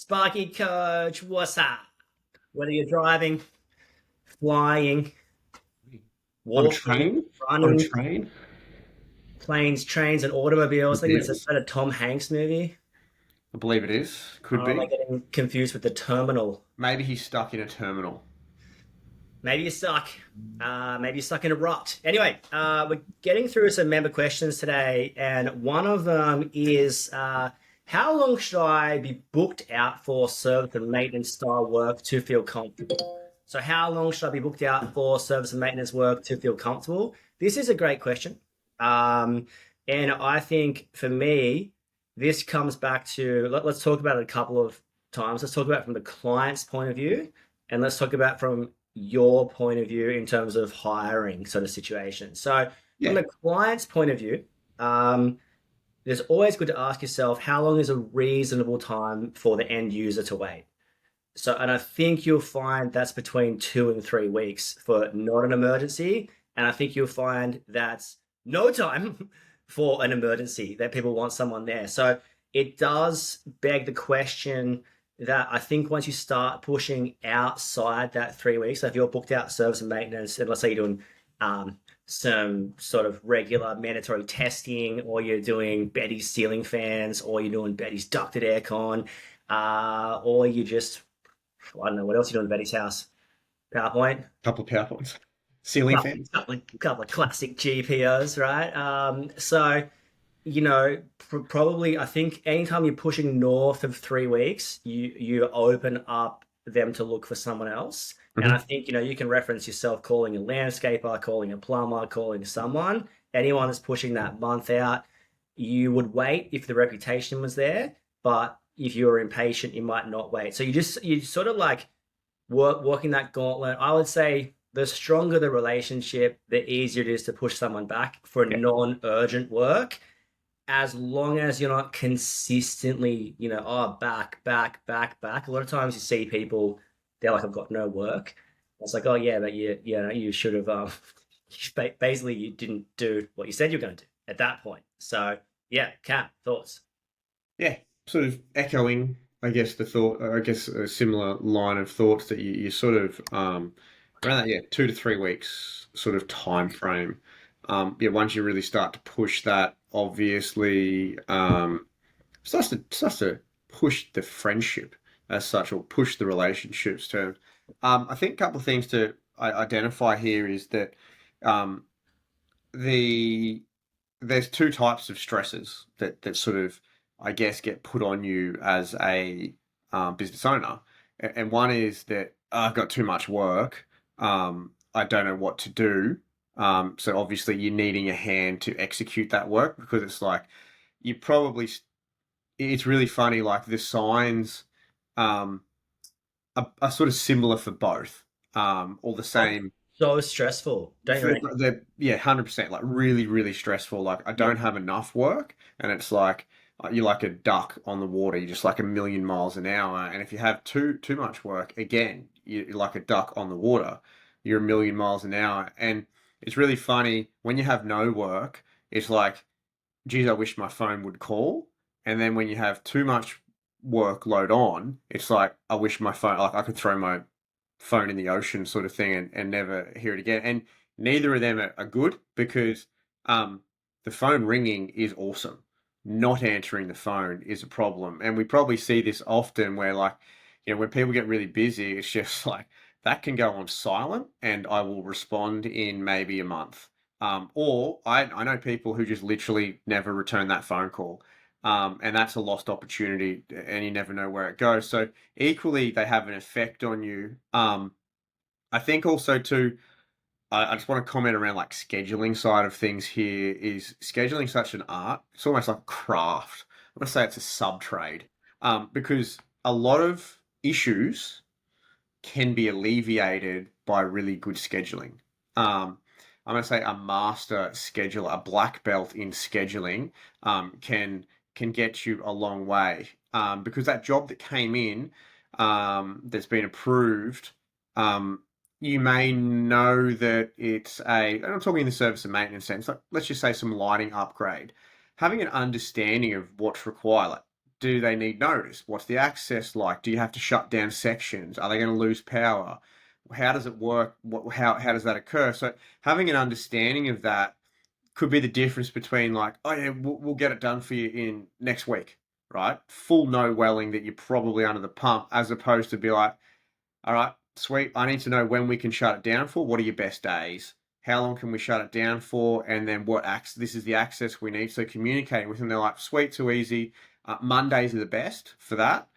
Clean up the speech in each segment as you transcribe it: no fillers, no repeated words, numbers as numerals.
Sparky Coach, what's up? Whether you're driving, flying, On a walking, train? On a running, train? planes, trains, and automobiles. I think that's Deals. a Tom Hanks movie. I believe it is. Could Or am I be. getting confused with the terminal? Maybe he's stuck in a terminal. Maybe you're stuck. Maybe you're stuck in a rut. Anyway, we're getting through some member questions today, and one of them is how long should I be booked out for service and maintenance style work to feel comfortable? So, how long should I be booked out for service and maintenance work to feel comfortable? This is a great question. Um, and I think for me, this comes back to let's talk about it a couple of times. Let's talk about it from the client's point of view, and let's talk about from your point of view in terms of hiring sort of situation. So, from Yeah. the client's point of view, um, it's always good to ask yourself how long is a reasonable time for the end user to wait. So, and I think you'll find that's between 2 and 3 weeks for not an emergency, and I think you'll find that's no time for an emergency that people want someone there. So it does beg the question that I think once you start pushing outside that 3 weeks, so if you're booked out service and maintenance, and let's say you're doing um, some sort of regular mandatory testing, or you're doing Betty's ceiling fans, or you're doing Betty's ducted aircon, or you just I don't know what else you doing at Betty's house. PowerPoint, Couple of PowerPoints. Ceiling couple, fans. couple of classic GPOs, right? So probably I think anytime you're pushing north of 3 weeks, you open up them to look for someone else. And I Hmm. think you can reference yourself calling a landscaper, calling a plumber, calling someone. Anyone that's pushing that month out, you would wait if the reputation was there, but if you were impatient, you might not wait. So you sort of like working that gauntlet. I would say the stronger the relationship, the easier it is to push someone back for Yeah. non-urgent work, as long as you're not consistently, back, back, back, back. A lot of times you see people, they're like, I've got no work. It's like, oh yeah, but you should have, basically you didn't do what you said you were going to do at that point. So yeah, Kat, thoughts? Yeah. Sort of echoing, I guess, the thought, I guess a similar line of thoughts that you sort of, around that, yeah, 2 to 3 weeks sort of time frame. Yeah, once you really start to push that, obviously, starts to push the friendship as such, or push the relationships terms. I think a couple of things to identify here is that um, the there's two types of stresses that sort of, I guess, get put on you as a business owner, and one is that, "Oh, I've got too much work. I don't know what to do." So obviously you're needing a hand to execute that work, because it's like you probably it's really funny, like the signs um, are sort of similar for both, all the Oh, same. so stressful, don't you reckon? They're, yeah, 100%, like really, really stressful. Like, I Yeah. don't have enough work, and it's like you're like a duck on the water. You're just like a million miles an hour, and if you have too much work, again, you're like a duck on the water. You're a million miles an hour, and it's really funny when you have no work. It's like, geez, I wish my phone would call. And then when you have too much workload on, it's like, I wish my phone, like I could throw my phone in the ocean, sort of thing, and never hear it again. And neither of them are good, because um, the phone ringing is awesome. Not answering the phone is a problem. And we probably see this often where, like, when people get really busy, it's just like that can go on silent and I will respond in maybe a month. Or I know people who just literally never return that phone call. And that's a lost opportunity, and you never know where it goes. So equally, they have an effect on you. I think also too, I just want to comment around like scheduling side of things here. Is scheduling such an art? It's almost like a craft. I'm gonna say it's a sub trade, because a lot of issues can be alleviated by really good scheduling. I'm going to say a master scheduler, a black belt in scheduling, can get you a long way, because that job that came in, that's been approved, um, you may know that it's and I'm talking in the service and maintenance sense, like let's just say some lighting upgrade. Having an understanding of what's required, like do they need notice? What's the access like? Do you have to shut down sections? Are they going to lose power? How does it work? How does that occur? So having an understanding of that could be the difference between like, oh yeah, we'll get it done for you in next week, right? Full no welling that you're probably under the pump, as opposed to be like, all right, sweet. I need to know when we can shut it down for. What are your best days? How long can we shut it down for? And then what access? This is the access we need. So communicating with them, they're like, sweet, too easy. Mondays are the best for that.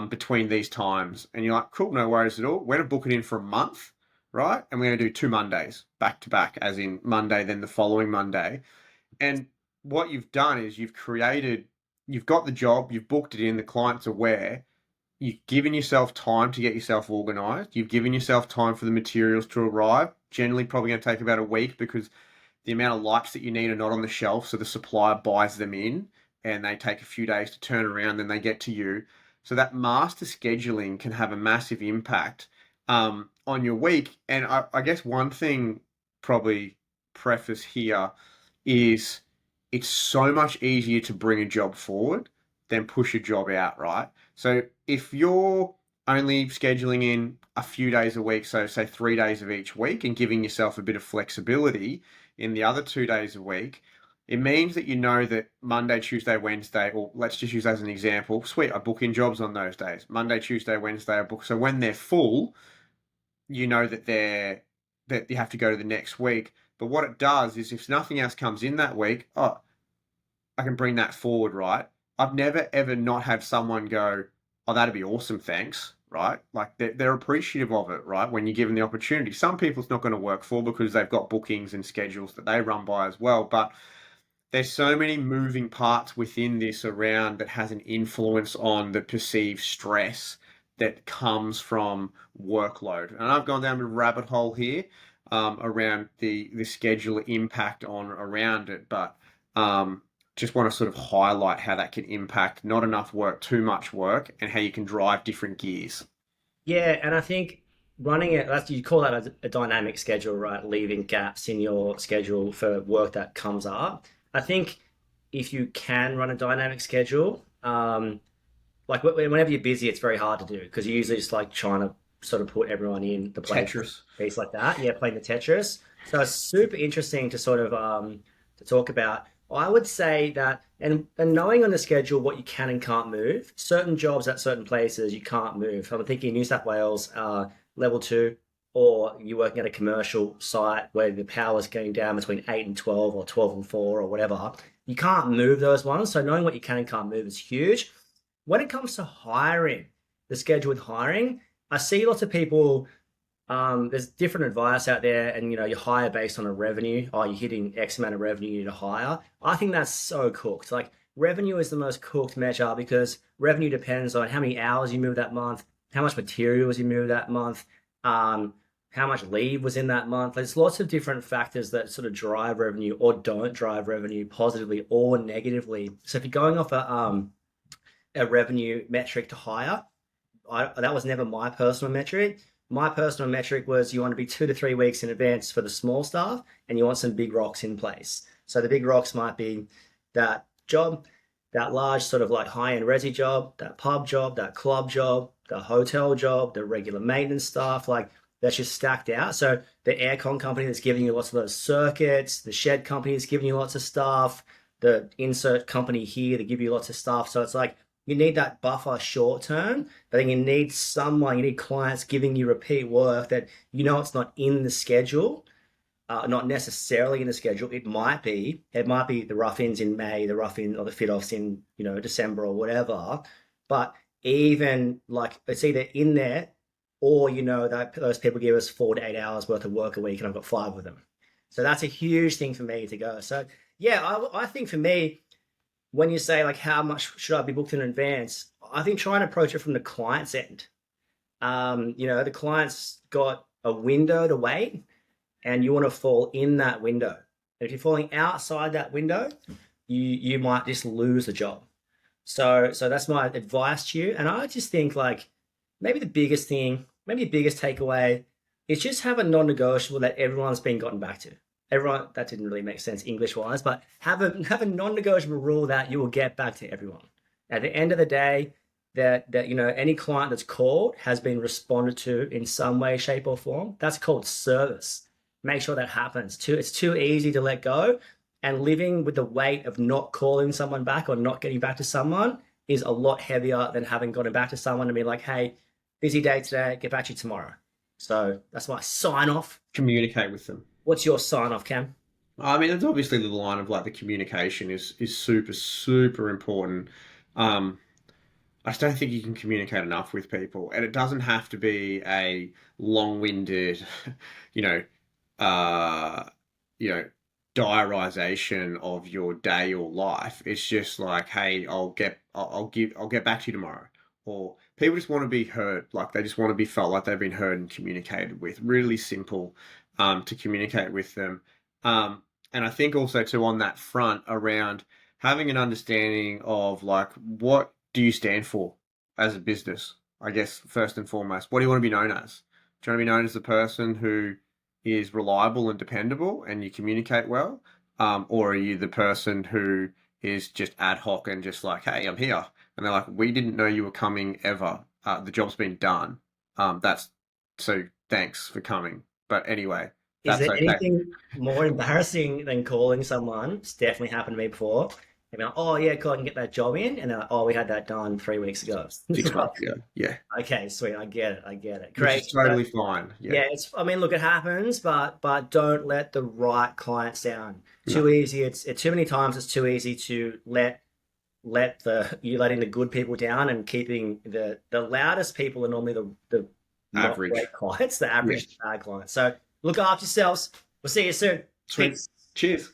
Between these times, and you're like, cool, no worries at all. We're gonna book it in for a month, right? And we're gonna do 2 Mondays back to back, as in Monday, then the following Monday. And what you've done is you've got the job, you've booked it in, the client's aware, you've given yourself time to get yourself organized. You've given yourself time for the materials to arrive. Generally, probably going to take about a week because the amount of lights that you need are not on the shelf. So the supplier buys them in and they take a few days to turn around, then they get to you. So that master scheduling can have a massive impact on your week. And I guess one thing, probably preface here, is it's so much easier to bring a job forward than push a job out, right? So if you're only scheduling in a few days a week, so say 3 days of each week, and giving yourself a bit of flexibility in the other 2 days a week, it means that you know that Monday, Tuesday, Wednesday, or let's just use as an example, sweet, I book in jobs on those days. Monday, Tuesday, Wednesday, I book. So when they're full, you know that you have to go to the next week. But what it does is if nothing else comes in that week, oh, I can bring that forward, right? I've never ever not had someone go, "Oh, that'd be awesome, thanks." Right? Like they're appreciative of it, right? When you're given the opportunity. Some people it's not going to work for because they've got bookings and schedules that they run by as well. But there's so many moving parts within this around that has an influence on the perceived stress that comes from workload. And I've gone down a rabbit hole here around the scheduler impact on around it, but just want to sort of highlight how that can impact not enough work, too much work, and how you can drive different gears. Yeah, and I think running it, that's you call that a dynamic schedule, right? Leaving gaps in your schedule for work that comes up. I think if you can run a dynamic schedule, like whenever you're busy, it's very hard to do because you're usually just like trying to sort of put everyone in the place, Tetris. piece like that. Yeah, playing the Tetris. So it's super interesting to sort of to talk about. I would say that, and knowing on the schedule what you can and can't move. Certain jobs at certain places you can't move. I'm thinking New South Wales, level two, or you're working at a commercial site where the power's going down between 8 and 12, or 12 and 4, or whatever. You can't move those ones. So knowing what you can and can't move is huge. When it comes to hiring, the schedule with hiring, I see lots of people. There's different advice out there, and you hire based on a revenue. Oh, you're hitting X amount of revenue, you need to hire. I think that's so cooked. Like revenue is the most cooked measure because revenue depends on how many hours you move that month, how much materials you move that month, how much leave was in that month. There's lots of different factors that sort of drive revenue or don't drive revenue positively or negatively. So if you're going off a revenue metric to hire, that was never my personal metric. My personal metric was you want to be 2 to 3 weeks in advance for the small stuff, and you want some big rocks in place. So the big rocks might be that job, that large sort of like high-end resi job, that pub job, that club job, the hotel job, the regular maintenance stuff, like that's just stacked out. So the aircon company that's giving you lots of those circuits, the shed company that's giving you lots of stuff, the insert company here that give you lots of stuff. So it's like you need that buffer short term, but then you need clients giving you repeat work that it's not in the schedule, not necessarily in the schedule. It might be the rough-ins in May, the rough-in or the fit-offs in, December or whatever. But even like it's either in there or, that those people give us 4 to 8 hours worth of work a week and I've got five of them. So that's a huge thing for me to go. So yeah, I think for me, when you say like how much should I be booked in advance, I think try and approach it from the client's end. The client's got a window to wait, and you want to fall in that window. And if you're falling outside that window, you might just lose the job. So that's my advice to you. And I just think like maybe the biggest thing, maybe the biggest takeaway is just have a non-negotiable that everyone's been gotten back to. Everyone, that didn't really make sense English wise, but have a non-negotiable rule that you will get back to everyone. At the end of the day, that any client that's called has been responded to in some way, shape, or form. That's called service. Make sure that happens. It's too easy to let go, and living with the weight of not calling someone back or not getting back to someone is a lot heavier than having gotten back to someone and be like, "Hey, busy day today. Get back to you tomorrow." So that's my sign off. Communicate with them. What's your sign off, Cam? I mean, it's obviously the line of like the communication is super super important. Um, I just don't think you can communicate enough with people, and it doesn't have to be a long-winded, you know, uh, you know, diarization of your day or life. It's just like, hey, I'll get back to you tomorrow. Or people just want to be heard, like they just want to be felt like they've been heard and communicated with. Really simple, to communicate with them. And I think also too on that front around having an understanding of like what do you stand for as a business? I guess first and foremost, what do you want to be known as? Do you want to be known as the person who is reliable and dependable and you communicate well? Or are you the person who is just ad hoc and just like, hey, I'm here. And they're like, we didn't know you were coming ever. The job's been done. That's so thanks for coming. But anyway, Is that's there okay. anything more embarrassing than calling someone? It's definitely happened to me before. They'd be like, "Oh yeah, cool, I can get that job in," and they're like, "Oh, we had that done 3 weeks ago." It's 6 months like, ago. Yeah. okay, sweet, I get it, I get it. Which Great. is So totally fine. Yeah. yeah, it's. I mean, look, it happens, but don't let the right clients down. No. Too easy. It's too many times. It's too easy to let the you letting the good people down and keeping the loudest people are normally the not Average. great clients, the Yeah. average bad clients. So look after yourselves. We'll see you soon. Sweet. Peace. Cheers.